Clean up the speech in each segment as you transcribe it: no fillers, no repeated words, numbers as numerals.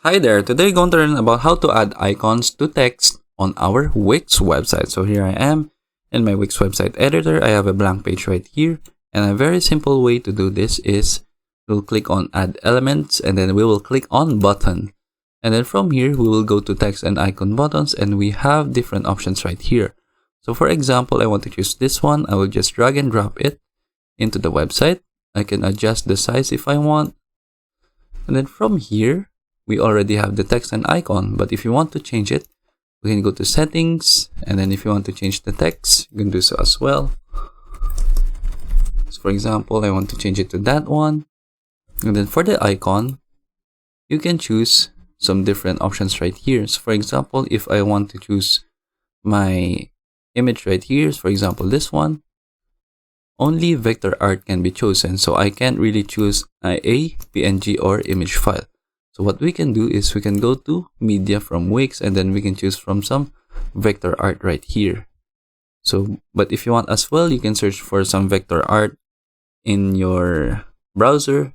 Hi there, today we're going to learn about how to add icons to text on our Wix website. So here I am in my Wix website editor. I have a blank page right here, and a very simple way to do this is we'll click on add elements and then we will click on button. And then from here we will go to text and icon buttons, and we have different options right here. So for example, I want to choose this one. I will just drag and drop it into the website. I can adjust the size if I want. And then from here, we already have the text and icon, but if you want to change it, we can go to settings, and then if you want to change the text, you can do so as well. So for example, I want to change it to that one. And then for the icon, you can choose some different options right here. So for example, if I want to choose my image right here, for example this one, only vector art can be chosen, so I can't really choose a PNG or image file. So what we can do is we can go to media from Wix, and then we can choose from some vector art right here. So but if you want as well, you can search for some vector art in your browser,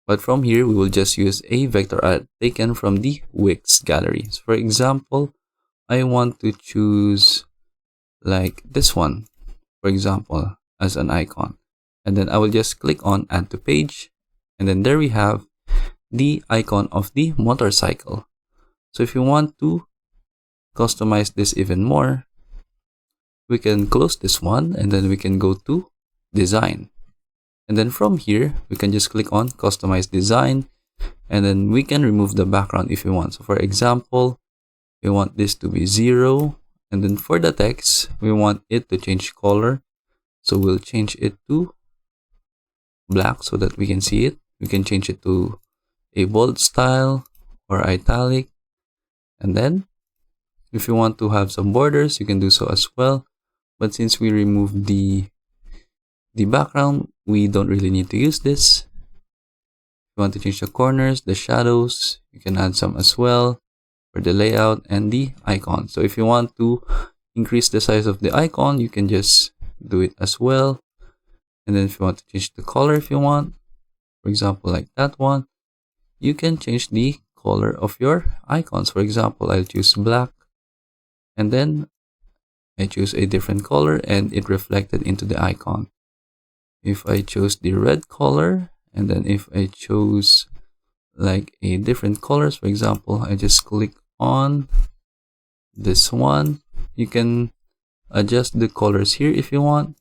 but from here we will just use a vector art taken from the Wix gallery. So for example, I want to choose like this one, for example, as an icon, and then I will just click on add to page, and then there we have the icon of the motorcycle. So if you want to customize this even more, we can close this one, and then we can go to design, and then from here we can just click on customize design, and then we can remove the background if you want. So for example, we want this to be 0, and then for the text we want it to change color, so we'll change it to black so that we can see it. We can change it to a bold style or italic, and then if you want to have some borders, you can do so as well, but since we removed the background, we don't really need to use this. If you want to change the corners, the shadows, you can add some as well for the layout and the icon. So if you want to increase the size of the icon, you can just do it as well. And then if you want to change the color, if you want, for example like that one, you can change the color of your icons. For example, I'll choose black, and then I choose a different color and it reflected into the icon. If I chose the red color, and then if I chose like a different colors, for example, I just click on this one. You can adjust the colors here if you want,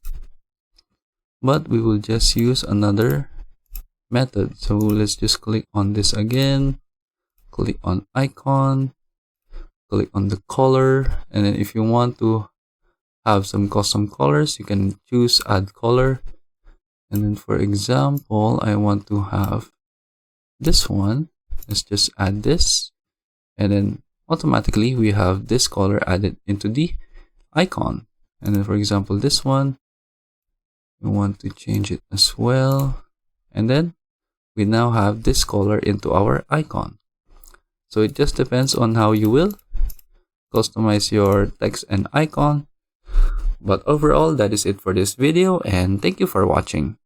but we will just use another method. So let's just click on this again, click on icon, click on the color, and then if you want to have some custom colors, you can choose add color. And then for example, I want to have this one. Let's just add this, and then automatically we have this color added into the icon. And then for example this one, we want to change it as well, and then we now have this color into our icon. So it just depends on how you will customize your text and icon. But overall, that is it for this video, and thank you for watching.